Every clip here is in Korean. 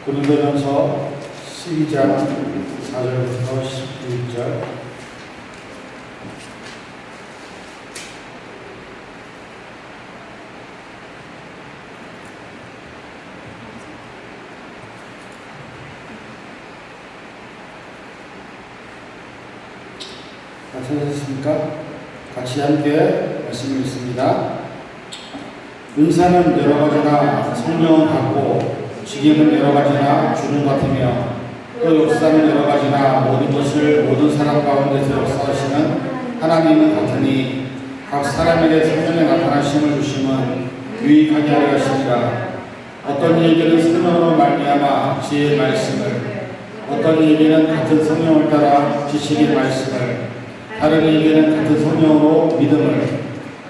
고린도전서 12장 4절부터 11절. 찾으셨습니까? 같이 함께 말씀을 읽습니다. 은사는 여러 가지나 성령은 같고 직임은 여러 가지나 주는 같으며 또 역사는 여러 가지나 모든 것을 모든 사람 가운데서 역사하시는 하나님은 같으니 각 사람에게 성령의 나타나심을 주심은 유익하게 하려 하시니라. 어떤 이에게는 성령으로 말미암아 지혜의 말씀을, 어떤 이에게는 같은 성령을 따라 지식의 말씀을, 다른 이에게는 같은 성령으로 믿음을,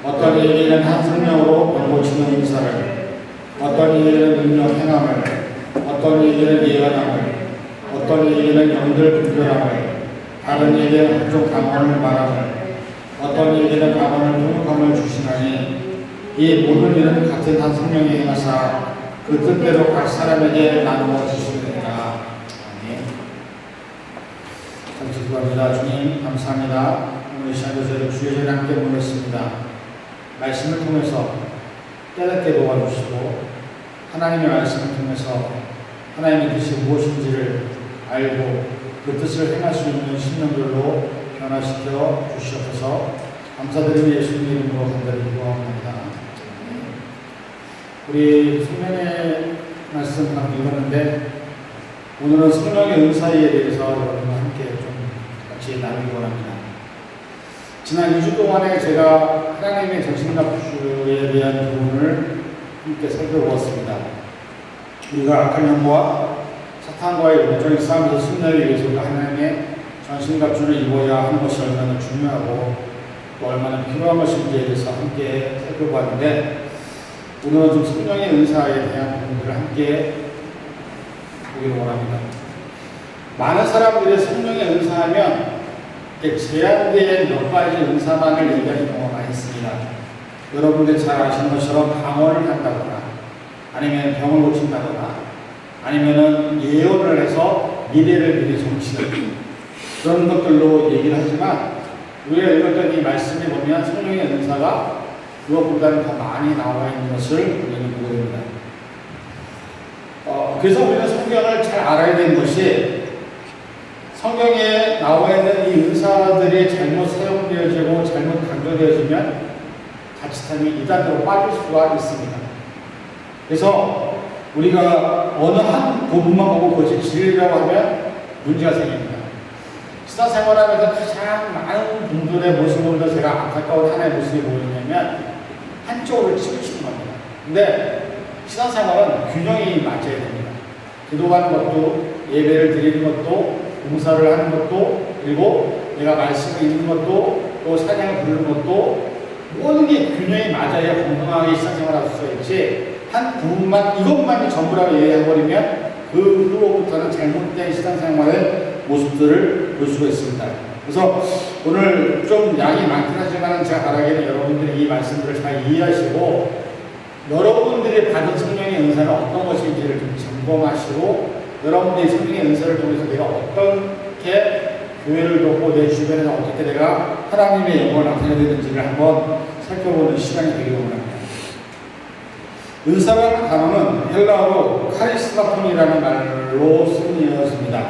어떤 이에게는 한 성령으로 병 고치는 은사를, 어떤 이에게는 능력 행함을, 어떤 이에게는 예언함을, 어떤 이에게는 영들 분별함을, 다른 이에게는 각종 방언을 말함을, 어떤 이에게는 방언을 통역함을 주시나니 이 모든 일은 같은 한 성령이 행하사 그 뜻대로 각 사람에게 나누어 주시느니라. 기도합니다. 주님 감사합니다. 오늘 이 시간도 저희를 주의 전에 함께 모였습니다. 말씀을 통해서 깨닫게 도와주시고 하나님의 말씀을 통해서 하나님의 뜻이 무엇인지를 알고 그 뜻을 행할 수 있는 신령들로 변화시켜 주시옵소서. 감사드리며 예수님 이름으로 간절히 기도합니다. 우리 성령의 말씀 방금 읽었는데 오늘은 성령의 은사에 대해서 여러분과 함께 좀 같이 나누기 원합니다. 지난 2주 동안에 제가 하나님의 정신납주에 대한 부분을 함께 살펴보았습니다. 우리가 악한 영과 사탄과의 영적인 싸움에서 승리하기 위해서 하나님의 전신갑주를 입어야 하는 것이 얼마나 중요하고 또 얼마나 필요한 것인지에 대해서 함께 살펴보았는데 오늘은 좀 성령의 은사에 대한 부분들을 함께 보기를 원합니다. 많은 사람들이 성령의 은사하면 제한된 몇 가지 은사만을 얘기하는 경우가 많이 있습니다. 여러분들 잘 아시는 것처럼 방언을 한다거나 아니면 병을 고친다거나 아니면 예언을 해서 미래를 미리 점치는 그런 것들로 얘기를 하지만 우리가 읽었던 이 말씀에 보면 성령의 은사가 그것보다는 더 많이 나와 있는 것을 우리는 보게 됩니다. 그래서 우리는 성경을 잘 알아야 되는 것이 성경에 나와 있는 이 은사들이 잘못 사용되어지고 잘못 강조되어지면 자칫하면 이단으로 빠질 수가 있습니다. 그래서 우리가 어느 한 부분만 보고 그것이 진리라고 하면 문제가 생깁니다. 신앙생활하면서 가장 많은 분들의 모습을 제가 안타까운 하나의 모습이 보이냐면 한쪽으로 치우치는 겁니다. 근데 신앙생활은 균형이 맞아야 됩니다. 기도하는 것도 예배를 드리는 것도 봉사를 하는 것도 그리고 내가 말씀을 읽는 것도 또 찬양을 부르는 것도 모든 게 균형이 맞아야 건강하게 신앙생활을 할 수가 있지 한 부분만 이것만이 전부라고 얘기해버리면 그 후로부터는 잘못된 신앙생활의 모습들을 볼 수가 있습니다. 그래서 오늘 좀 양이 많긴 하지만 제가 바라기에는 여러분들이 이 말씀들을 잘 이해하시고 여러분들이 받은 성령의 은사는 어떤 것인지를 좀 점검하시고 여러분들이 성령의 은사를 통해서 내가 어떻게 교회를 돕고 내 주변에서 어떻게 내가 하나님의 영광을 나타내야 되는지를 한번 살펴보는 시간이 되기를 원합니다. 은사라는 단어는 헬라어로 카리스마톤이라는 말로 쓰여졌습니다.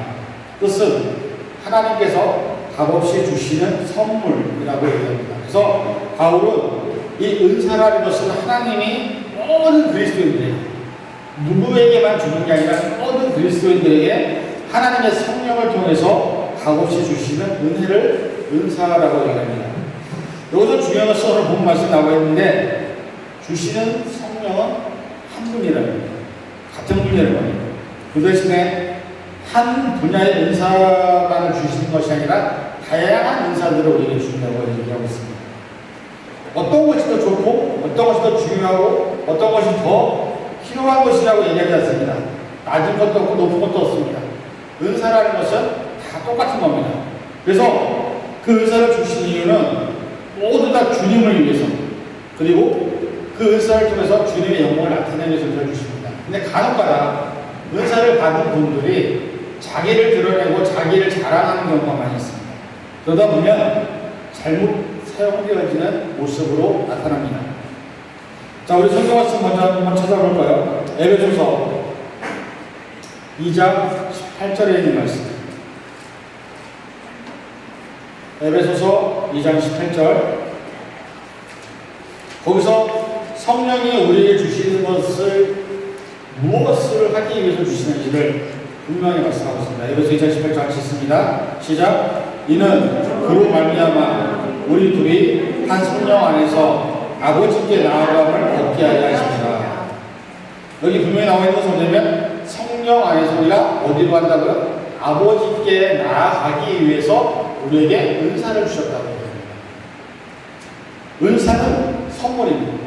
뜻은 하나님께서 값없이 주시는 선물이라고 얘기합니다. 그래서 바울은 이 은사라는 것은 하나님이 모든 그리스도인들에게 누구에게만 주는 게 아니라 모든 그리스도인들에게 하나님의 성령을 통해서 값없이 주시는 은혜를 은사라고 얘기합니다. 여기서 중요한 것은 오늘 본 말씀 나와 있는데 주시는 성령은 한 분이라는 겁니다. 같은 분이라는 겁니다. 그 대신에 한 분야의 은사만을 주시는 것이 아니라 다양한 은사들을 우리에게 주신다고 얘기하고 있습니다. 어떤 것이 더 좋고 어떤 것이 더 중요하고 어떤 것이 더 필요한 것이라고 얘기하지 않습니다. 낮은 것도 없고 높은 것도 없습니다. 은사라는 것은 다 똑같은 겁니다. 그래서 그 은사를 주신 이유는 모두 다 주님을 위해서 그리고 그 은사를 통해서 주님의 영광을 나타내기 위해서 주십니다. 근데 간혹가다 은사를 받은 분들이 자기를 드러내고 자기를 자랑하는 경우가 많이 있습니다. 그러다 보면 잘못 사용되어지는 모습으로 나타납니다. 자, 우리 성경 말씀 먼저 한번 찾아볼까요? 에베소서 2장 18절에 있는 말씀. 에베소서 2장 18절. 거기서 성령이 우리에게 주시는 것을 무엇을 하기 위해서 주시는지를 분명히 말씀하고 있습니다. 에베소 2장 18절 같이 있습니다. 시작. 이는 그로 말미암아 우리 둘이 한 성령 안에서 아버지께 나아감을 얻게 하려 하십니다. 여기 분명히 나와 있는 것을 보자면 성령 안에서 우리가 어디로 한다고요? 아버지께 나아가기 위해서 우리에게 은사를 주셨다고 합니다. 은사는 선물입니다.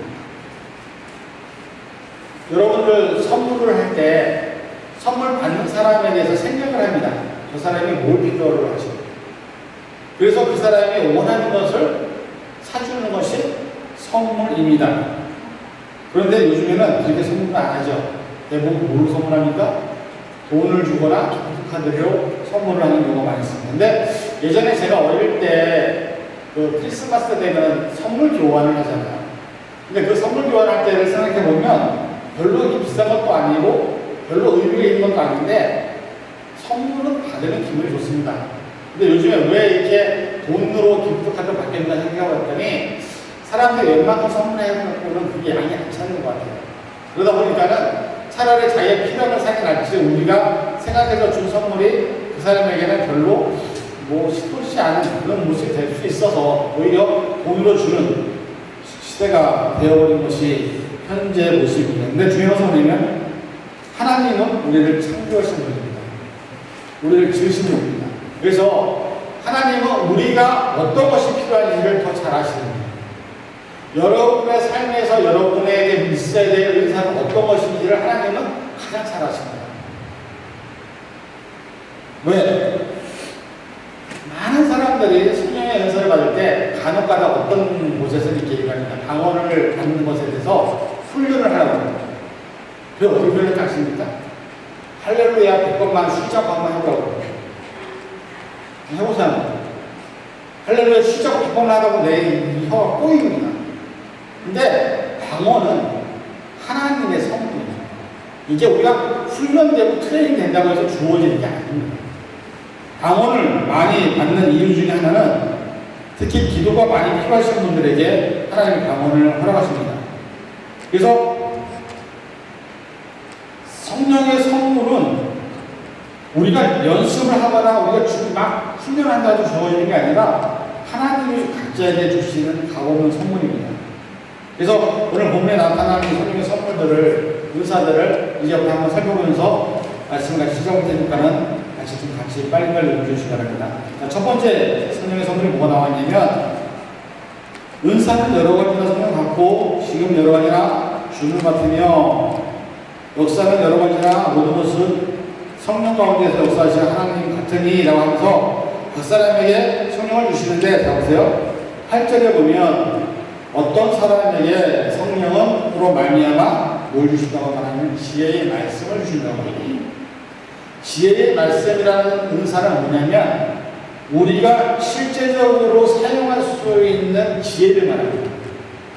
여러분들 선물을 할 때 선물 받는 사람에 대해서 생각을 합니다. 저 사람이 뭘 필요로 하지? 그래서 그 사람이 원하는 것을 사주는 것이 선물입니다. 그런데 요즘에는 그렇게 선물을 안 하죠. 대부분 뭘로 선물합니까? 돈을 주거나 기프트카드로 선물을 하는 경우가 많이 있습니다. 근데 예전에 제가 어릴 때 그 크리스마스 되면 선물 교환을 하잖아요. 근데 그 선물 교환할 때를 생각해 보면 별로 비싼 것도 아니고 별로 의미가 있는 것도 아닌데 선물은 받으면 기분이 좋습니다. 근데 요즘에 왜 이렇게 돈으로 기프트카드를 받겠나 생각해봤더니 사람들이 웬만큼 선물해놓고는 그게 양이 안 차는 것 같아요. 그러다 보니까는 차라리 자기의 필요한 사기 날지 우리가 생각해서 준 선물이 그 사람에게는 별로 시도치 않은 그런 모습이 될 수 있어서 오히려 돈으로 주는 시대가 되어버린 것이 현재 모습입니다. 근데 중요한 것은 뭐냐면 하나님은 우리를 창조하신 분입니다. 우리를 지으신 분입니다. 그래서 하나님은 우리가 어떤 것이 필요한지를 더 잘 아시는 분입니다. 여러분의 삶에서 여러분에게 있어야 될 은사는 어떤 것인지를 하나님은 가장 잘 아십니다. 왜? 많은 사람들이 성령의 은사를 받을 때 간혹가다 어떤 곳에서 이렇게 얘기합니다. 방언을 받는 것에 대해서 훈련을 하라고 합니다. 그게 어떻게 훈련을 하십니까? 할렐루야 100번만 쉬자고 한번 해보라고. 해보세요. 할렐루야 쉬자고 100번 하다고 내 혀가 꼬입니다. 근데 방언은 하나님의 선물입니다. 이게 우리가 훈련되고 트레이닝 된다고 해서 주어지는 게 아닙니다. 방언을 많이 받는 이유 중에 하나는 특히 기도가 많이 필요하신 분들에게 하나님의 방언을 허락하십니다. 그래서 성령의 선물은 우리가 연습을 하거나 우리가 막 훈련한다고 주어지는 게 아니라 하나님이 각자에게 주시는 값없는 선물입니다. 그래서 오늘 본문에 나타나는 성령의 선물들을, 은사들을 이제부터 한번 살펴보면서 말씀을 같이 시작할 테니까는 같이 빨리빨리 읽어주시기 바랍니다. 자, 첫 번째 성령의 선물이 뭐가 나왔냐면 은사는 여러 가지나 성령 같고 지금 여러 가지나 주는 같으며 역사는 여러 가지나 모든 것은 성령 가운데서 역사하시는 하나님 같으니 라고 하면서 각 사람에게 성령을 주시는데 자 보세요. 8절에 보면 어떤 사람에게 성령으로 말미암아 뭘 주신다고 말하면 지혜의 말씀을 주신다고 합니다. 지혜의 말씀이라는 은사는 뭐냐면 우리가 실제적으로 사용할 수 있는 지혜를 말합니다.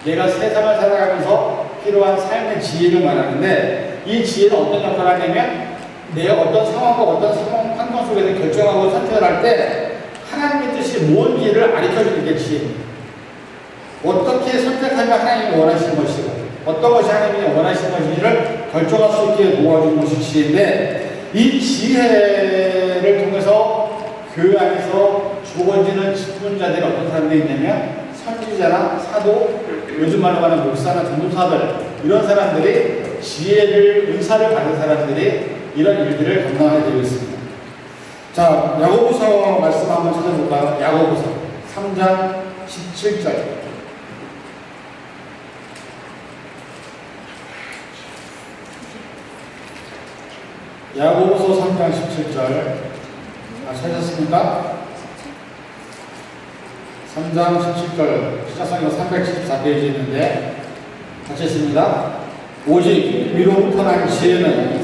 내가 세상을 살아가면서 필요한 삶의 지혜를 말하는데 이 지혜는 어떤 역할을 하냐면 내가 어떤 상황과 어떤 상황 환경 속에서 결정하고 선택을 할 때 하나님의 뜻이 뭔지를 가르쳐주는 게 지혜입니다. 어떻게 선택하면 하나님이 원하시는 것이고 어떤 것이 하나님이 원하시는 것인지를 결정할 수 있게 도와주는 것이 지혜인데 이 지혜를 통해서 교회 안에서 주어지는 직분자들이 어떤 사람들이 있냐면 선지자나 사도, 요즘 말로 하는 목사나 전도사들 이런 사람들이 지혜를 은사를 받은 사람들이 이런 일들을 감당하게 되어 있습니다. 자, 야고보서 말씀 한번 찾아볼까요? 야고보서 3장 17절. 야고보서 3장 17절. 찾으셨습니까? 3장 17절. 시작성이 374페이지 있는데 같이 했습니다. 오직 위로부터 난 지혜는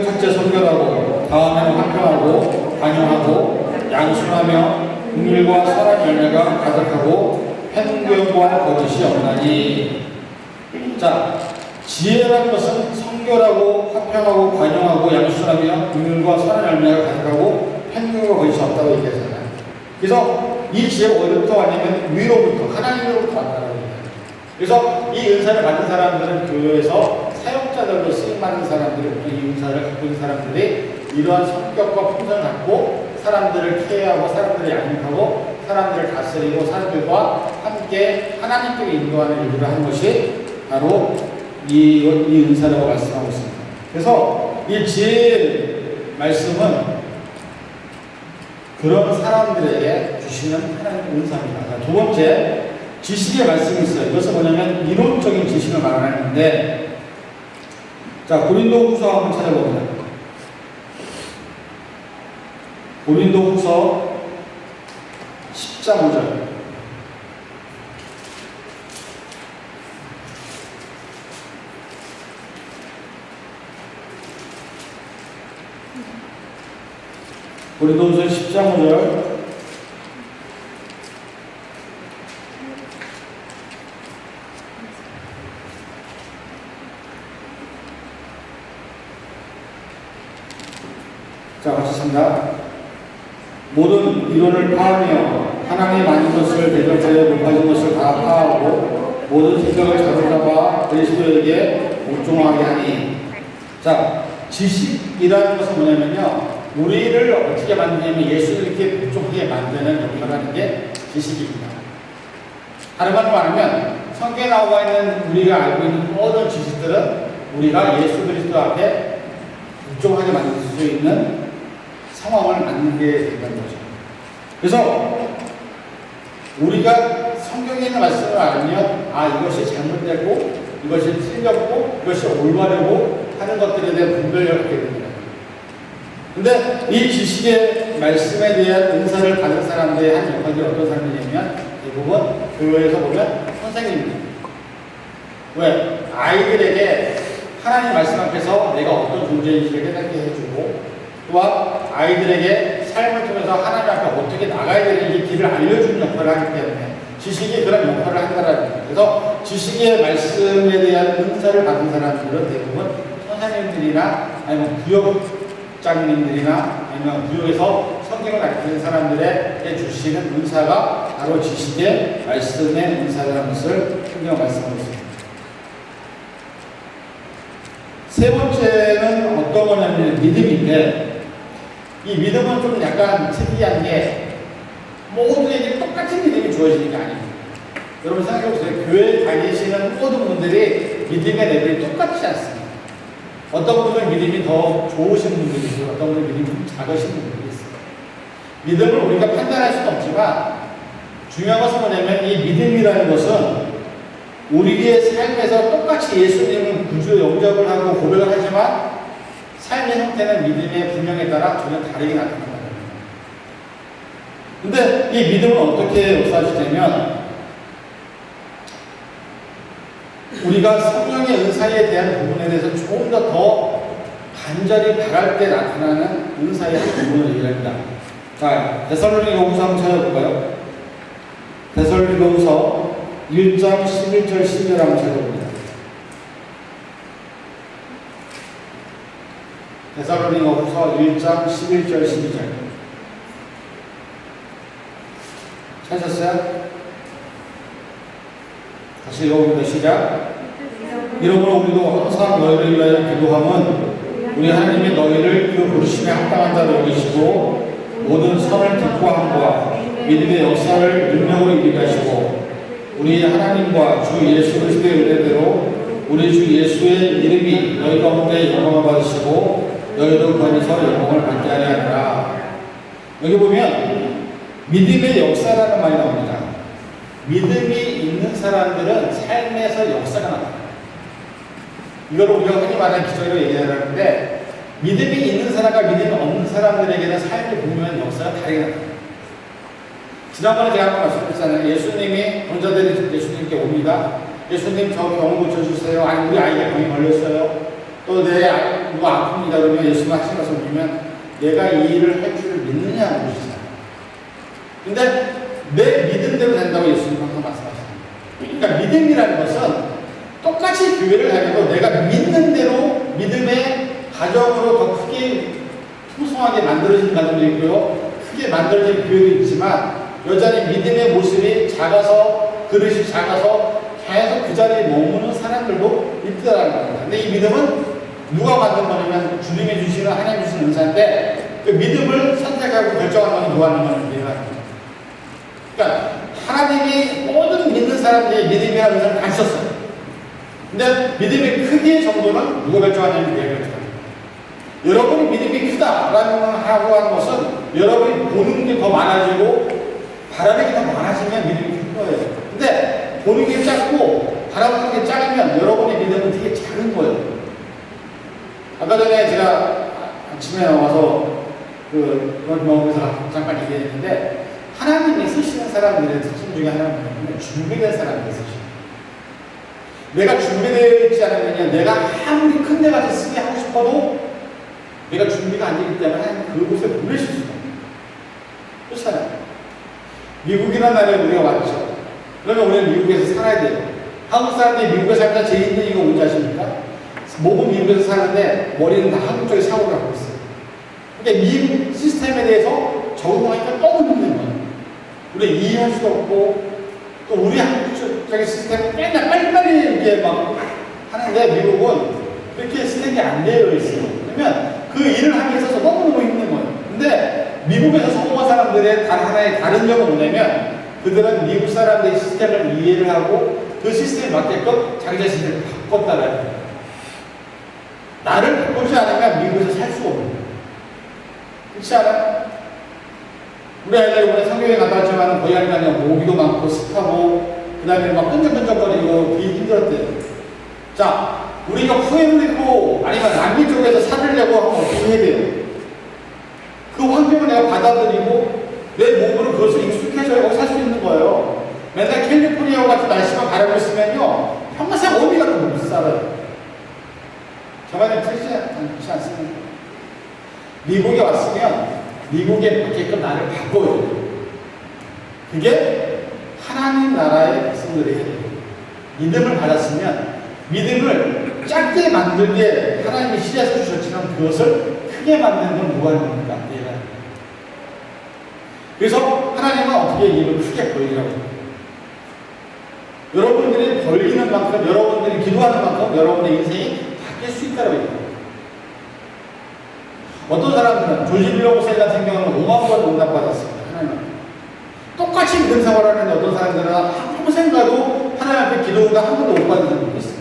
첫째 성결하고 다음에는 화평하고 관용하고 양순하며 긍휼과 선한 열매가 가득하고 편견과 거짓이 없나니. 자, 지혜라는 것은 성결하고 화평하고 관용하고 양순하며 긍휼과 선한 열매가 가득하고 편견과 거짓이 없다고 얘기하잖아요. 그래서 이 지혜가 어디부터 왔냐면 위로부터, 하나님으로부터 왔다고 얘기해요. 그래서 이 은사를 받은 사람들은 교회에서 사역자들로 쓰임받는 사람들이, 이 은사를 갖고 있는 사람들이 이러한 성격과 품성을 갖고 사람들을 케어하고 사람들을 양육하고 사람들을 다스리고 사람들과 함께 하나님께 인도하는 일들을 하는 것이 바로 이 은사라고 말씀하고 있습니다. 그래서 이 지혜 말씀은 그런 사람들에게 주시는 하나님의 은사입니다. 두 번째, 지식의 말씀이 있어요. 이것은 뭐냐면 이론적인 지식을 말하는데, 자, 고린도후서 한번 찾아봅니다. 고린도후서 10장 5절. 고린도후서 10장 5절. 자, 마쳤습니다. 모든 이론을 파하며 하나님의 많은 것을 대적하여 높아진 것을 다 파하고 모든 생각을 사로잡아 그리스도에게 옥종하게 하니. 자, 지식이라는 것은 뭐냐면요, 우리를 어떻게 만드냐면 예수를 이렇게 복종하게 만드는 역할을 하는 게 지식입니다. 다른 말로 말하면 성경에 나와 있는 우리가 알고 있는 모든 지식들은 우리가 예수 그리스도 앞에 복종하게 만들 수 있는 상황을 만들게 된다는 거죠. 그래서 우리가 성경에 있는 말씀을 알면 이것이 잘못되고 이것이 틀렸고 이것이 올바르고 하는 것들에 대한 분별력을 갖게 됩니다. 근데 이 지식의 말씀에 대한 은사를 받은 사람들의 한 역할이 어떤 사람이냐면 대부분 교회에서 보면 선생님입니다. 왜? 아이들에게 하나님 말씀 앞에서 내가 어떤 존재인지를 깨닫게 해주고 또한 아이들에게 삶을 통해서 하나님 앞에 어떻게 나가야 되는지 길을 알려주는 역할을 하기 때문에 지식이 그런 역할을 한다는 거예요. 그래서 지식의 말씀에 대한 은사를 받은 사람들은 대부분 선생님들이나 아니면 부역장님들이나 아니면 부역에서 성경을 가르치는 사람들에게 주시는 은사가 바로 지식의 말씀의 은사라는 것을 성경 말씀하고 있습니다. 세 번째는 어떤 거냐면 믿음인데, 이 믿음은 좀 약간 특이한 게 모두에게 똑같은 믿음이 주어지는 게 아닙니다. 여러분 생각해보세요. 교회에 다니시는 모든 분들이 믿음의 레벨이 똑같지 않습니다. 어떤 분들은 믿음이 더 좋으신 분들이 있고 어떤 분들은 믿음이 좀 작으신 분들이 있어요. 믿음을 우리가 판단할 수는 없지만 중요한 것은 뭐냐면 이 믿음이라는 것은 우리의 삶에서 똑같이 예수님은 구주 영접을 하고 고백을 하지만 삶의 형태는 믿음의 분명에 따라 전혀 다르게 나타난다는 겁니다. 근데 이 믿음은 어떻게 역사하시냐면 우리가 성령의 은사에 대한 부분에 대해서 조금 더 간절히 바랄 때 나타나는 은사의 한 부분을 얘기합니다. 자, 데살로니가후서 한번 찾아볼까요? 데살로니가후서 1장 11절 12절 한번 찾아봅니다. 데살로니가후서 1장 11절 12절 찾으셨어요? 다시 읽어봅니다. 시작. 이러므로 우리도 항상 너희를 위하여 기도함은 우리 하나님이 너희를 그 부르심에 합당한 자로 여기시고 모든 선을 기뻐함과 믿음의 역사를 능력으로 이루게 하시고 우리 하나님과 주 예수 그리스도의 은혜대로 우리 주 예수의 이름이 너희 가운데 영광을 받으시고 너희도 그 안에서 영광을 받게 하려 하니라. 여기 보면 믿음의 역사라는 말이 나옵니다. 믿음이 있는 사람들은 삶에서 역사가 나타나요. 이걸 우리가 흔히 말하는 기적이라고 얘기하는데 믿음이 있는 사람과 믿음이 없는 사람들에게는 삶을 보면 역사가 다르게 나타나요. 지난번에 제가 한번 말씀드렸잖아요. 예수님이 병자들이 예수님께 옵니다. 예수님 저 병 고쳐주세요. 아니 우리 아이가 병이 걸렸어요. 또 내 누가 아픕니다. 그러면 예수님 하신 것을 믿으면 내가 이 일을 할 줄을 믿느냐는 것이잖아요. 근데 내 믿음대로 된다고 예수님 항상 말씀하십니다. 그러니까 믿음이라는 것은 똑같이 교회를 다녀도 내가 믿는 대로 믿음의 가정으로 더 크게 풍성하게 만들어지는 가정도 있고요. 크게 만들어진 교회도 있지만 여전히 믿음의 모습이 작아서 그릇이 작아서 계속 그 자리에 머무는 사람들도 있더라는 겁니다. 근데 이 믿음은 누가 만든 거냐면 주님이 주시는 하나님 주시는 은사인데 그 믿음을 선택하고 결정하는 건 누가 하는 거는 이해가 안 됩니다. 그러니까 하나님이 모든 믿는 사람들이 믿음이라는 은사를 다 주셨어요. 근데 믿음의 크기의 정도는 누가 결정하냐면 내가 결정합니다. 여러분이 믿음이 크다라고 하는 것은 여러분이 보는 게 더 많아지고 바라는 게 더 많아지면 믿음이 큰 거예요. 근데 보는 게 작고 바라보는 게 작으면 여러분의 믿음은 되게 작은 거예요. 아까 전에 제가 아침에 와서 그런 경험에서 잠깐 얘기했는데 하나님이 쓰시는 사람들의 특징 중에 하나는 뭐냐면 준비된 사람들이 쓰시는 내가 준비되어 있지 않으면 내가 아무리 큰 데 가서 쓰게 하고 싶어도 내가 준비가 안 되기 때문에 하나님 그곳에 보내실 수가 없어요. 그렇잖아요. 미국이라는 나라에 우리가 왔죠. 그러면 우리는 미국에서 살아야 돼요. 한국 사람들이 미국에 살다 제일 힘든 이유가 뭔지 아십니까? 몸은 미국에서 사는데 머리는 다 한국 쪽에 사고를 하고 있어요. 그러니까 미국 시스템에 대해서 적응하기가 너무 힘든 거예요. 우리 이해할 수가 없고 또 우리 한국 쪽의 시스템은 맨날 빨리빨리 이렇게 막 하는데 미국은 그렇게 시스템이 안 되어 있어요. 그러면 그 일을 하기 위해서 너무너무 힘든 거예요. 근데 미국에서 성공한 사람들의 하나의 다른 점은 뭐냐면 그들은 미국 사람들의 시스템을 이해를 하고 그 시스템에 맞게끔 자기 자신을 바꿨다라는 거예요. 나를 바꾸지 않으면 미국에서 살 수가 없는 거예요. 그렇지 않아요? 우리 아이들 이번에 성경에 갔다 왔지만 거기 가니까 모기도 많고 습하고 그 다음에 막 끈적끈적거리고 되게 힘들었대요. 자, 우리가 후회를 했고 아니면 남미 쪽에서 살으려고 하면 어떻게 해야 돼요? 그 환경을 내가 받아들이고 내 몸으로 그것을 익숙해져야 살 수 있는 거예요. 맨날 캘리포니아 같은 날씨만 바라고 있으면요 평생 어디 가도 못 살아요. 저만의 틀리지 않습니까? 미국에 왔으면 미국에 맞게끔 나를 바꿔야 돼요. 그게 하나님 나라의 백성들이 해야 돼요. 믿음을 받았으면 믿음을 작게 만들게 하나님이 시작해 주셨지만 그것을 크게 만드는 건 누가 하는 겁니까? 내가. 그래서 하나님은 어떻게 입을 크게 벌리라고 합니다. 여러분들이 벌리는 만큼, 여러분들이 기도하는 만큼 여러분의 인생이 바뀔 수 있다고 합니다. 어떤 사람들은 조지 빌러 목사 같은 경우는 5만 번 응답받았습니다. 하나님 똑같이 믿음 생활을 하는데 어떤 사람들은 평생 가도 하나님 앞에 기도 응답 한 번도 못 받은 사람이 있어요.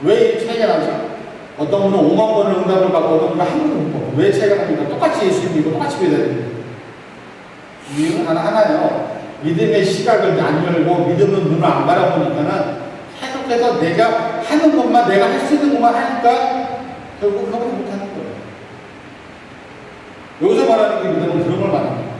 왜 차이가 나죠? 어떤 분은 5만 번을 응답을 받고 어떤 분은 한 번도 못 받고 왜 차이가 납니까? 똑같이 예수 믿고 똑같이 믿어야 됩니다. 이유는 하나예요. 믿음의 시각을 안 열고 믿음의 눈을 안 바라보니까는 계속해서 내가 하는 것만 내가 할 수 있는 것만 하니까 결국 그걸 못하는 거예요. 여기서 말하는 게 믿음은 그런 걸 말합니다.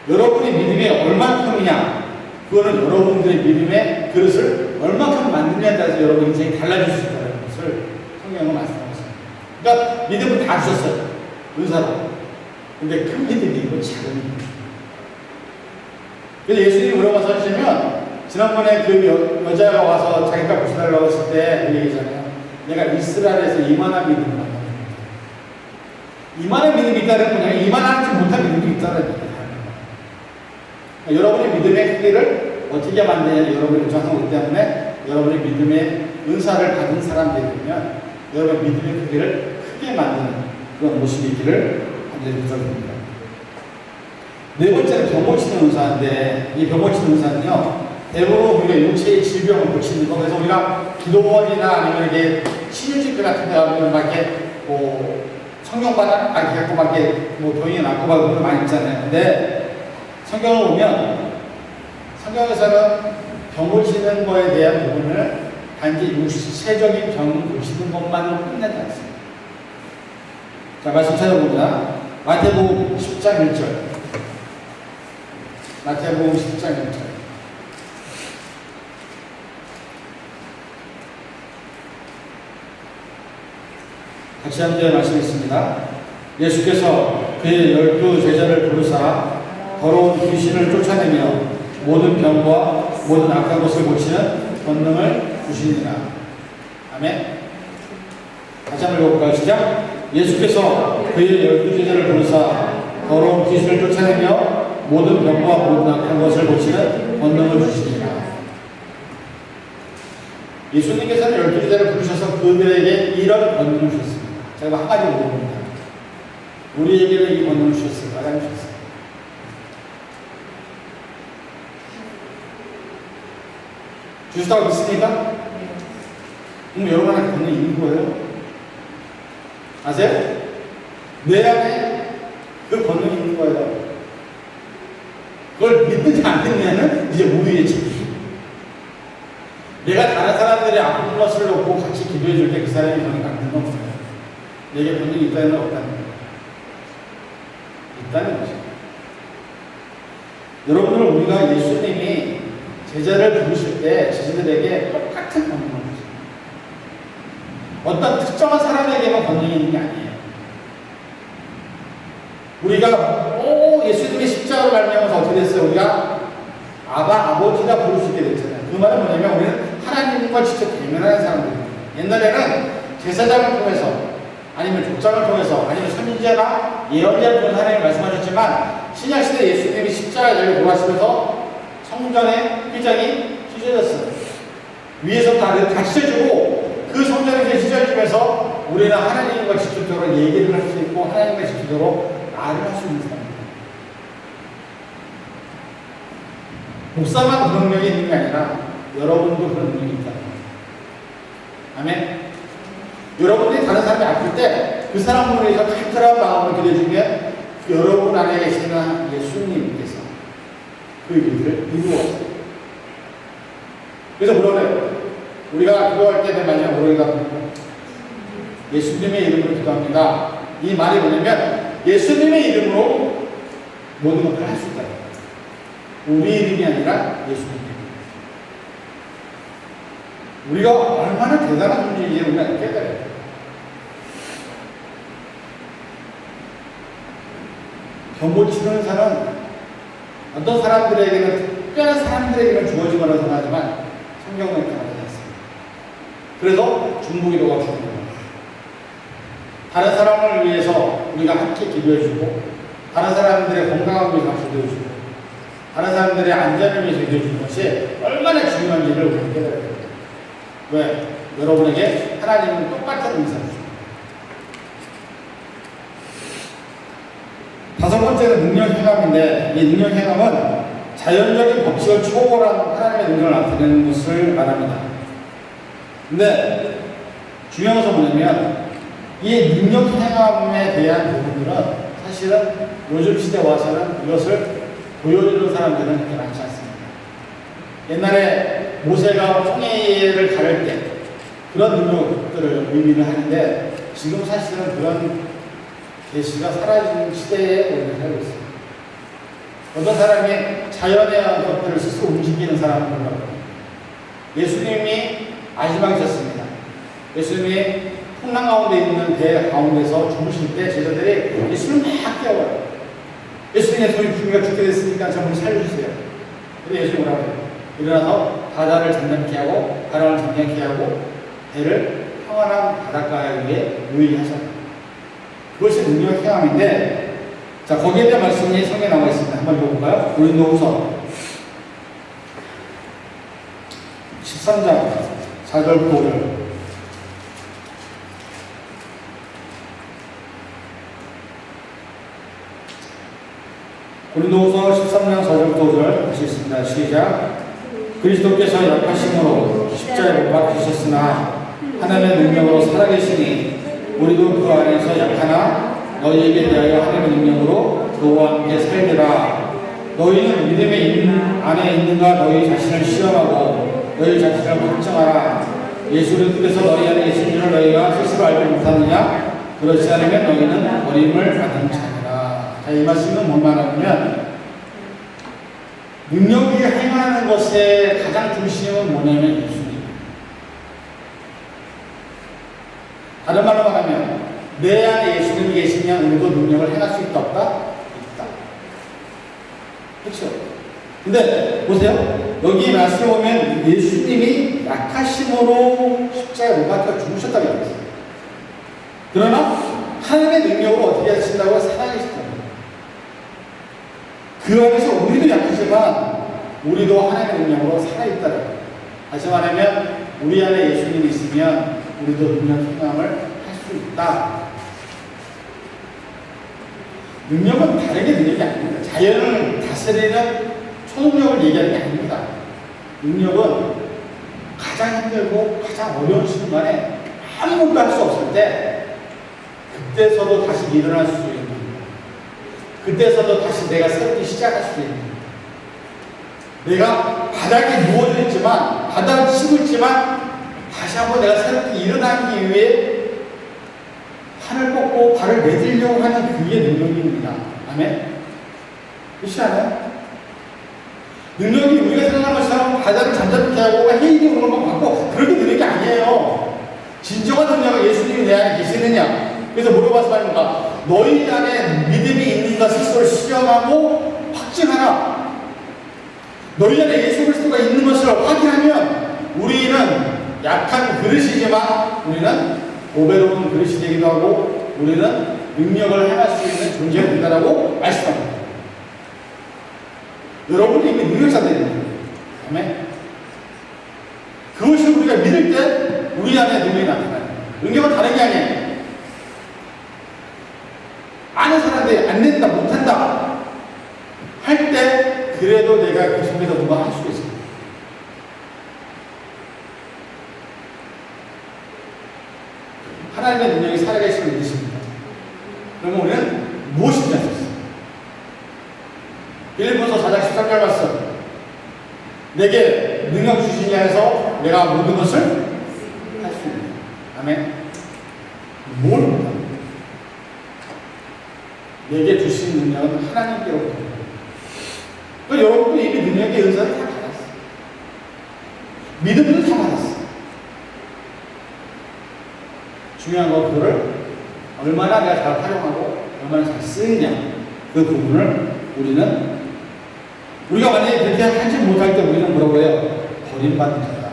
여러분의 믿음이 얼만큼이냐 그거는 여러분들의 믿음의 그릇을 얼만큼 만드냐에 따라서 여러분 인생이 달라질 수 있다는 것을 성경은 말씀하고 있습니다. 그러니까 믿음은 다 주셨어요. 은사로. 근데 큰 믿음이 있고 작은 믿음이. 그래서 예수님이 뭐라고 하시냐면 지난번에 그 여자가 와서 자기가 고쳐달라고 했을 때 그 얘기잖아요. 내가 이스라엘에서 이만한 믿음을 만났다. 이만한 믿음이 있다는 건 뭐냐면 이만하지 못한 믿음이 있다는 거예요. 여러분의 믿음의 크기를 어떻게 만드냐 여러분이 결정하고 있기 때문에 여러분의 믿음의 은사를 받은 사람들이면 여러분의 믿음의 크기를 크게 만드는 그런 모습이 있기를 간절히 부탁드립니다. 네 번째는 병 고치는 은사인데 이 병 고치는 은사는요 대부분 우리가 육체의 질병을 고치는 거 그래서 우리가 기도원이나 아니면 이렇게 치유집회 같은 데 가면 막 이렇게 뭐 성경받아 갖고 막 이렇게 뭐 병이 낫고 막 그런 거 많이 있잖아요. 근데 성경을 보면 성경에서는 병 고치는 거에 대한 부분을 단지 육체적인 병 고치는 것만으로 끝내지 않습니다. 자, 말씀 찾아봅니다. 마태복음 10장 1절. 마태복음 10장 1절. 같이 한번 말씀 있습니다. 예수께서 그의 12 제자를 부르사 더러운 귀신을 쫓아내며 모든 병과 모든 악한 것을 고치는 권능을 주시니라. 아멘. 다시 한번 읽어볼까요? 시작. 예수께서 그의 12 제자를 부르사 더러운 귀신을 쫓아내며 모든 병과 모든 악한 것을 고치는 권능을 주시니라. 예수님께서는 12제자를 부르셔서 그들에게 이런 권능을 주셨습니다. 제가 한 가지 물어봅니다. 우리에게는 이 권능을 주셨을까요? 안 주셨을까요? 주셨다고 믿습니까? 그럼 여러분한테 권능이 있는 거예요? 아세요? 내 안에 그 권능이 있는 거예요. 그걸 믿는지 안 믿느냐는 이제 우리의 책임. 내가 다른 사람들의 아픈 것을 놓고 같이 기도해 줄 때 그 사람이 권능이 안 되는 건 뭐예요? 내게 권능이 있다는 없다는 거예요? 있다는 거죠. 여러분들, 우리가 예수님이 제자를 부르실 때 제자들에게 똑같은 권능을 주세요. 어떤 특정한 사람에게만 권능이 있는 게 아니에요. 우리가 예수님의 십자가로 말미암아서 어떻게 됐어요? 우리가 아버지다 부를 수 있게 됐잖아요. 그 말은 뭐냐면 우리는 하나님과 직접 대면하는 사람들입니다. 옛날에는 제사장을 통해서 아니면 족장을 통해서 아니면 선지자나 예언자를 통해서 하나님이 말씀하셨지만 신약시대 예수님이 십자가에 달려 돌아가시면서 성전의 휘장이 찢어졌어요. 위에서부터 아래로 다 찢어지고 그 성전이 찢어지면서 우리는 하나님과 직접적으로 얘기를 할 수 있고 하나님과 직접적으로 말을 할 수 있는 사람입니다. 목사만 그런 능력이 있는 게 아니라 여러분도 그런 능력이 있다는 거예요. 아멘. 여러분들이 다른 사람이 아플 때 그 사람을 위해서 간절한 마음을 기대주면 여러분 안에 계시는 예수님께서 그 일을 이루었어요. 그래서 그러네요. 우리가 기도할 때 마지막 우리가 예수님의 이름으로 기도합니다. 이 말이 뭐냐면 예수님의 이름으로 모든 것을 할 수 있다. 우리 이름이 아니라 예수님 이름. 우리가 얼마나 대단한 존재인지 우리가 깨달아요. 병 고치는 사는 어떤 사람들에게는 특별한 사람들에게는 주어지거나 생각하지만 성경은 그렇게 하지 않습니다. 그래서 중보기도가 중요합니다. 다른 사람을 위해서 우리가 함께 기도해주고 다른 사람들의 건강을 위해서 기도해주고 다른 사람들의 안전을 위해서 기도해주는 것이 얼마나 중요한지를 우리가 깨달아야 됩니다. 왜? 여러분에게 하나님은 똑같은 은사를 줍니다. 다섯 번째는 능력 행함인데 이 능력 행함은 자연적인 법칙을 초월한 하나님의 능력을 나타내는 것을 말합니다. 근데 중요한 것은 뭐냐면 이 능력 행함에 대한 부분들은 사실은 요즘 시대 와서는 이것을 보여주는 사람들은 그렇게 많지 않습니다. 옛날에 모세가 홍해를 가를 때 그런 능력들을 의미를 하는데 지금 사실은 그런 계시가 사라진 시대에 우리가 살고 있습니다. 어떤 사람이 자연의 것들을 스스로 움직이는 사람을 보라고 예수님이 마지막이셨습니다. 예수님이 풍랑 가운데 있는 배 가운데서 주무실 때 제자들이 예수님을 막 깨워요. 예수님의 손이 부기가 죽게 됐으니까 저분을 살려주세요. 근데 예수님이 뭐라고 해요? 일어나서 바다를 잠잠케 하고 바람을 잠잠케 하고 배를 평안한 바닷가에 위해 유의하셨다. 그것이 능력 행함인데, 자, 거기에 대한 말씀이 성경에 나와 있습니다. 한번 읽어볼까요? 고린도후서 13장 4절부터 5절. 고린도후서 13장 4절부터 5절 다시 있습니다. 시작. 그리스도께서 약하심으로 십자가에 못 박히셨으나 하나님의 능력으로 살아계시니 우리도 그 안에서 약하나 너희에게 대하여 하나님의 능력으로 그와 함께 살리라. 너희는 믿음의 안에 있는가 너희 자신을 시험하고 너희 자신을 확정하라. 예수 그리스도께서 너희 안에 계신 줄을 너희가 스스로 알지 못하느냐? 그렇지 않으면 너희는 버림을 받은 자니라. 자, 이 말씀은 뭔 말하냐면 능력이 행하는 것의 가장 중심은 뭐냐면 예수님. 다른 말로 말하면 내 안에 예수님이 계시면 우리도 능력을 행할 수 있다 없다? 있다. 그렇죠? 근데 보세요. 여기 말씀에 보면 예수님이 약하심으로 십자가에 못 박혀 죽으셨다고 했어요. 그러나 하나님의 능력으로 어떻게 하신다고? 살아계시다고. 그 안에서 우리도 약하지만 우리도 하나님의 능력으로 살아있다고. 다시 말하면 우리 안에 예수님이 있으면 우리도 능력 행함을 할 수 있다. 능력은 다르게 능력이 아닙니다. 자연을 다스리는 초능력을 얘기하는 게 아닙니다. 능력은 가장 힘들고 가장 어려운 순간에 아무것도 할 수 없을 때 그때서도 다시 일어날 수 있는, 그때서도 다시 내가 새롭게 시작할 수 있는, 내가 바닥에 누워져 있지만, 바닥을 치고 있지만 다시 한번 내가 새롭게 일어나기 위해 팔을 뻗고 발을 내딛려고 하는 그게 능력입니다. 아멘? 그렇지 않아요? 능력이 우리가 생각하는 것처럼 바닥을 잠잠케 하고 헤이리 오는 것만 받고 그렇게 능력이 아니에요. 진정한 능력은 예수님이 내 안에 계시느냐. 그래서 물어봐서 말입니다. 너희 안에 믿음이 있는가 스스로 시험하고 확증하라. 너희 안에 예수 그리스도가 있는 것을 확인하면 우리는 약한 그릇이지만 우리는 보배로운 그릇이 되기도 하고 우리는 능력을 행할 수 있는 존재가 된다라고 말씀합니다. 여러분이 이미 능력자들입니다. 아멘. 그것을 우리가 믿을 때 우리 안에 능력이 나타나요. 능력은 다른 게 아니에요. 많은 사람들이 안 된다, 못한다 할 때 그래도 내가 그 속에서 뭔가 할 수 있어요. 하나님의 능력이 살아계심을 믿으십니다. 그러면 우리는 무엇인지 알 수 있어요. 빌립보서 4장 13절 말씀. 내게 능력 주시니 해서 내가 모든 것을 할 수 있는. 아멘. 뭘 못합니까? 내게 주신 능력은 하나님께로부터. 그러니까 여러분도 이미 능력의 은사를 다 받았어. 믿음도 다 받았어. 중요한 건 그거를 얼마나 내가 잘 활용하고 얼마나 잘 쓰느냐. 그 부분을 우리가 만약에 그렇게 하지 못할 때 우리는 뭐라고 해요? 버림받은 자다.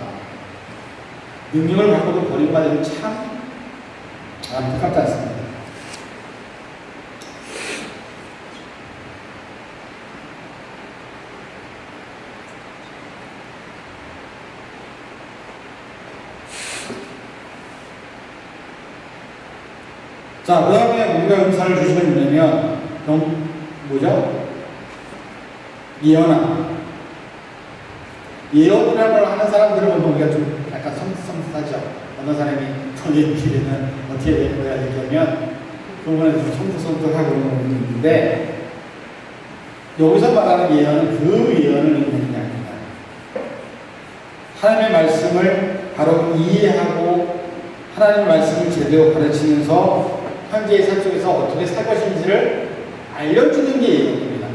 능력을 갖고도 버림받으면 참 안타깝지 않습니다. 자, 그 다음에 우리가 은사를 주시면 뭐냐면, 뭐죠? 예언함. 예언이라는 걸 하는 사람들을 보면 우리가 좀 약간 섬찟하죠. 어느 사람이 너의 길에는 어떻게 될 거야 얘기하면 그 부분에 좀 섬찟하고 그런 부분이 있는데, 여기서 말하는 예언은 그 예언을 의미하는 게 아닙니다. 하나님의 말씀을 바로 이해하고 하나님의 말씀을 제대로 가르치면서 현재의 삶 속에서 어떻게 살 것인지를 알려주는 게 예언입니다.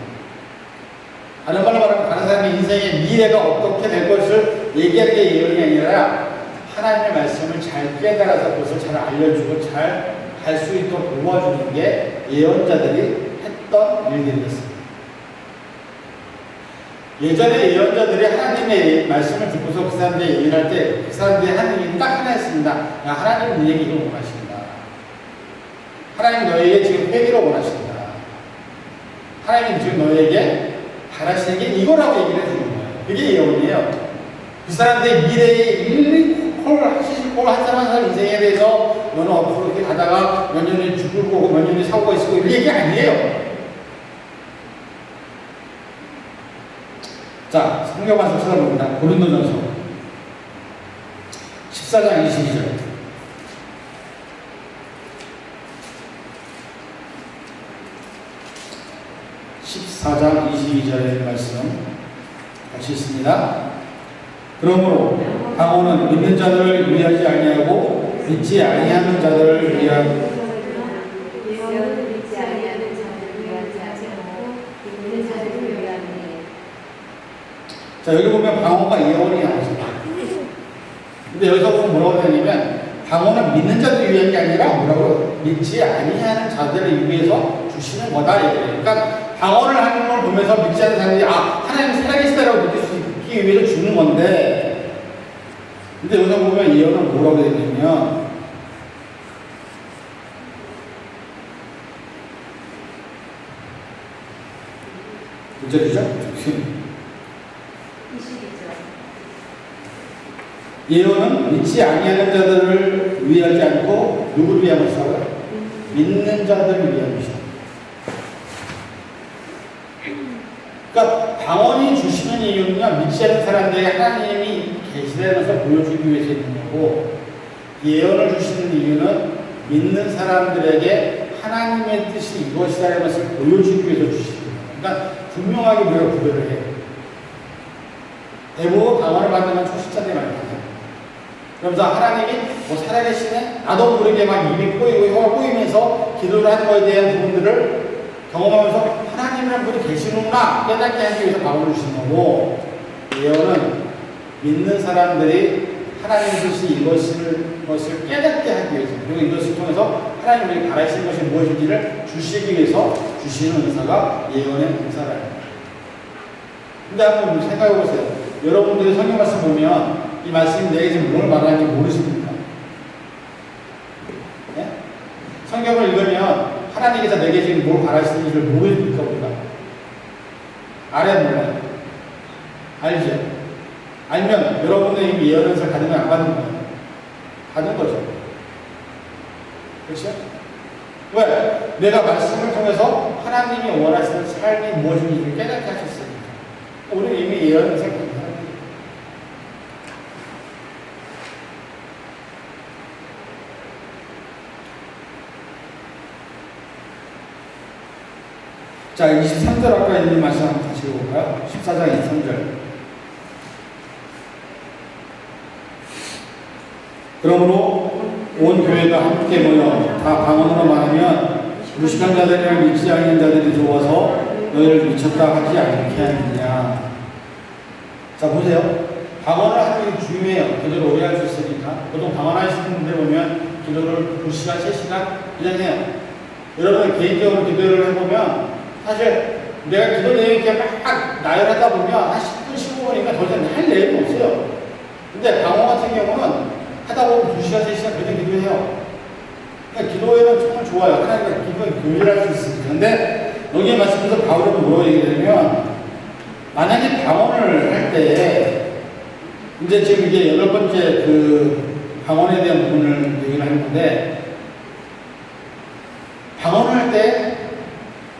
다른 말로 말하면 다른 사람의 인생의 미래가 어떻게 될 것을 얘기하는 게 예언이 아니라 하나님의 말씀을 잘 깨달아서 그것을 잘 알려주고 잘 갈 수 있도록 도와주는 게 예언자들이 했던 일들이었습니다. 예전에 예언자들이 하나님의 말씀을 듣고서 그 사람들이 얘기를 할 때 그 사람들이 하는 얘기는 딱 하나였습니다. 야, 하나님은 너에게 이걸 원하신다. 하나님 너에게 지금 회개를 원하신다. 하나님 지금 너에게 바라시는 게 이거라고 얘기를 해주는 거예요. 그게 예언이에요. 그 사람들의 미래에 일일이 한 사람 한 사람 인생에 대해서 너는 앞으로 이렇게 가다가 몇 년에 죽을 거고 몇 년에 사고가 있을 거고 이런 얘기 아니에요. 자, 성경 말씀 찾아봅니다. 고린도전서 14장 22절. 14장 22절의 말씀 같이 있습니다. 그러므로 방언은 믿는 자들을 위하지 아니하고 믿지 아니하는 자들을 위하고 자, 여기 보면 방언과 예언이 나오죠. 근데 여기서 보면 뭐라고 되냐면 방언은 믿는 자들을 위한 게 아니라 뭐라고? 믿지 아니하는 자들을 위해서 주시는 거다. 이거예요. 그러니까 방언을 하는 걸 보면서 믿지 않는 사람들이 하나님 살아계시다라고 느낄 수 있기 위해서 주는 건데, 근데 여기서 보면 예언은 뭐라고 되어 있냐면 문제죠? 예언은 믿지 아니하는 자들을 위하지 않고 누구를 위한 것이라고요? 믿는 자들을 위한 것이다. 그러니까 방언이 주시는 이유는요, 믿지 않는 사람들에게 하나님이 계시다는 것을 보여주기 위해서 있는 거고, 예언을 주시는 이유는 믿는 사람들에게 하나님의 뜻이 이것이라는 것을 보여주기 위해서 주시는 거예요. 그러니까 분명하게 우리가 구별을 해요. 대부분 방언을 받는 건 초신자들이 많이 받아요. 그러면서 하나님이 살아계시네? 나도 모르게 막 입이 꼬이고 혀가 꼬이면서 기도를 하는 것에 대한 부분들을 경험하면서 하나님이란 분이 계시는구나 깨닫게 하기 위해서 방언을 주신 거고, 예언은 믿는 사람들이 하나님의 뜻이 이것을 깨닫게 하기 위해서, 그리고 이것을 통해서 하나님이 바라시는 것이 무엇인지를 주시기 위해서 주시는 은사가 예언의 은사라는 거예요. 근데 한번 생각해 보세요. 여러분들이 성경 말씀 보면 이 말씀이 내게 지금 뭘 말하는지 모르십니까? 네? 성경을 읽으면 하나님께서 내게 지금 뭘 바라시는지를 모르십니까? 우리가? 알아야 몰라요. 알죠? 알면 여러분은 이미 예언 은사를 받는 건 안 받는 거예요. 받는 거죠. 그렇죠? 왜? 내가 말씀을 통해서 하나님이 원하시는 삶이 무엇인지 깨닫게 하셨으니까. 우리는 이미 예언 은사를 받는 거예요. 자, 23절 아까 있는 말씀 한번 다시 읽어볼까요? 14장 23절. 그러므로 온 교회가 함께 모여 다 방언으로 말하면 무식한 자들이랑 믿지 않는 자들이 들어와서 너희를 미쳤다 하지 않게 하느냐. 자, 보세요. 방언을 하는 게 중요해요. 기도를 오래 할 수 있으니까. 보통 방언하시는 분들 보면 기도를 2시간, 3시간 그냥 해요. 여러분 개인적으로 기도를 해보면 사실 내가 기도 내용이 막 나열하다 보면 한 10분, 15분이니까 더 이상 할 내용이 없어요. 근데 방언 같은 경우는 하다 보면 2시간, 3시간 그냥 기도해요. 그러니까 기도에는 정말 좋아요. 하나님과 기도에 교제를 할 수 있습니다. 근데 여기에 말씀에서 바울은 뭐라고 얘기하냐면, 만약에 방언을 할 때, 이제 지금 이게 8번째 그 방언에 대한 부분을 얘기를 하는 건데, 방언을 할 때,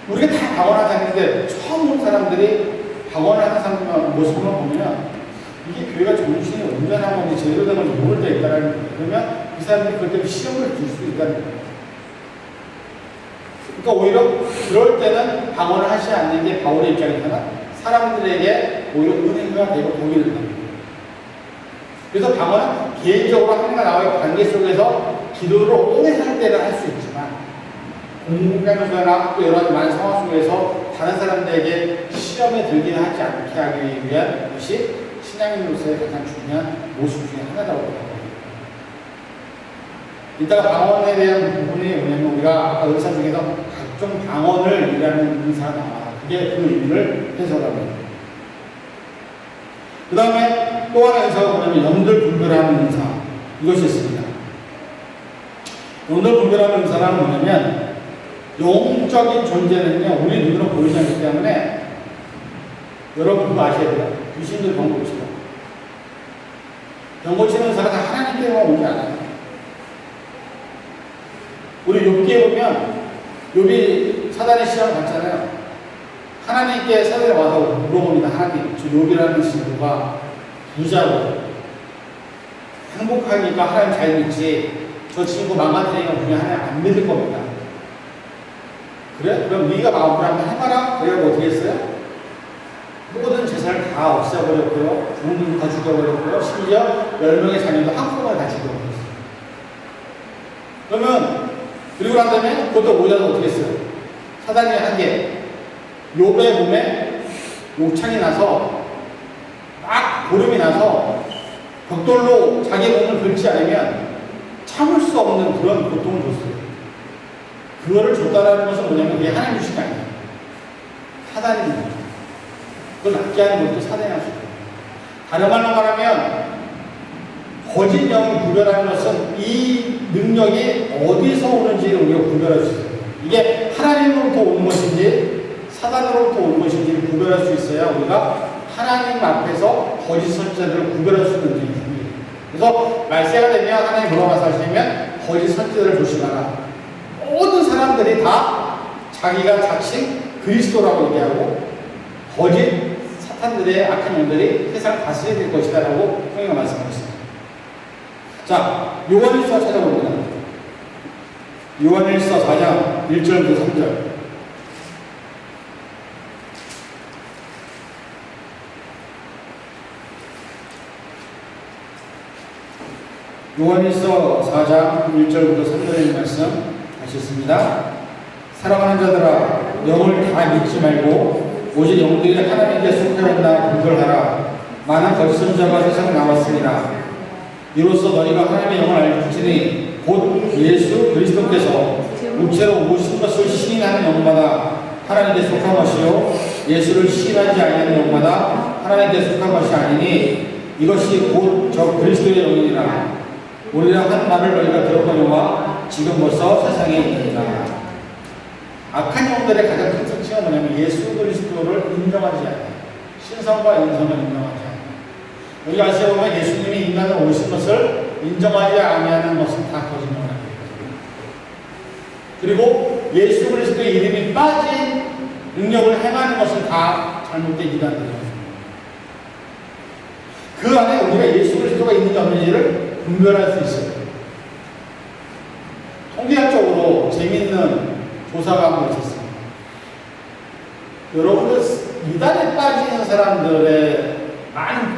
우리가 다 방언을 하는데, 처음 온 사람들이 방언을 하는 사람 모습을 보면, 이게 교회가 정신이 온전한 건지 제대로 된 건지 모를 때 있다는 거예요. 그러면 이 사람들이 그럴 때 시험을 줄 수 있다는 거예요. 그러니까 오히려 그럴 때는 방언을 하지 않는 게 바울의 입장에서는 사람들에게 오히려 은혜가 되고 복이 된다는 거예요. 그래서 방언은 개인적으로 하나님과 나와의 관계 속에서 기도를 오래 할 때는 할 수 있지만, 공공장소나 또 여러 가지 많은 상황 속에서 다른 사람들에게 시험에 들게 하지 않게 하기 위한 것이 신앙인으로서의 가장 중요한 모습 중에 하나라고 합니다. 이따가 방언에 대한 부분이 뭐냐면, 우리가 아까 의사 중에서 각종 방언을 일하는 의사가 나와. 그게 그 의미를 해석합니다. 그 다음에 또 하나의 의사가 뭐냐면 영들 분별하는 의사. 이것이 있습니다. 영들 분별하는 의사는 뭐냐면, 영적인 존재는요, 우리 눈으로 보이지 않기 때문에 여러분 그거 아셔야 돼요. 귀신들 병 고치고. 병 고치는 의사가 다 하나님께만 오지 않아요. 우리 욥기에 보면 욥이 사단의 시험을 받잖아요. 하나님께 사단에 와서 물어봅니다. 하나님, 저 욥이라는 친구가 부자고 행복하니까 하나님 잘 믿지, 저 친구 망가뜨리니까 그냥 하나님 안 믿을 겁니다. 그래? 그럼 네가 마음을 한번 해봐라. 그래가지고 어떻게 했어요? 모든 재산을 다 없애버렸고요. 부모님도 다 죽여버렸고요. 심지어 10명의 자녀도 한꺼번에 다 죽여버렸어요. 그러면 그리고 난 다음에 그것도 모자도 어떻게 했어요? 사단이 한 게, 욥의 몸에 욕창이 나서 막 보름이 나서 벽돌로 자기 몸을 긁지 않으면 참을 수 없는 그런 고통을 줬어요. 그거를 줬다라는 것은 뭐냐면 그게 하나님 주신 게 아니에요. 사단이 준 거죠. 그걸 낫게 하는 것도 사단이 할 수 있어요. 다른 말로 말하면 거짓 영을 구별하는 것은 이 능력이 어디서 오는지를 우리가 구별할 수 있어요. 이게 하나님으로부터 오는 것인지 사단으로부터 오는 것인지를 구별할 수 있어야 우리가 하나님 앞에서 거짓 선지자들을 구별할 수 있는 일입니다. 그래서 말세가 되면 하나님 뭐라고 하시면 거짓 선지자들을 조심하라. 모든 사람들이 다 자기가 자칭 그리스도라고 얘기하고 거짓 사탄들의 악한 영들이 세상을 다스리게 될 것이다 라고 성경이 말씀하고 있습니다. 자, 요한일서 찾아봅니다. 요한일서 4장 1절부터 3절. 요한일서 4장 1절부터 3절의 말씀 하셨습니다. 사랑하는 자들아, 영을 다 믿지 말고 오직 영들이 하나님께 속하였나 분별하라. 많은 거짓 선지자가 세상에 나왔습니다. 이로써 너희가 하나님의 영을 알지니 곧 예수 그리스도께서 육체로 오신 것을 시인하는 영마다 하나님께 속한 것이요 예수를 시인하지 아니하는 영마다 하나님께 속한 것이 아니니 이것이 곧 저 그리스도의 영이니라. 우리가 한 말을 너희가 들었거니와 지금 벌써 세상에 있느니라. 악한 영들의 가장 큰 특징은 뭐냐면 예수 그리스도를 인정하지 않아요. 신성과 인성을 인정하지 않아요. 우리가 아시아 보면 예수님이 인간으로 오신 것을 인정하지 아니하는 것은 다 거짓말입니다. 그리고 예수 그리스도의 이름이 빠진 능력을 행하는 것은 다 잘못된 이단들입니다. 그 안에 우리가 예수 그리스도가 있는지 없는지를 분별할 수 있어요. 통계학적으로 재미있는 조사가 한번 있었습니다. 여러분들 이단에 빠지는 사람들의 많은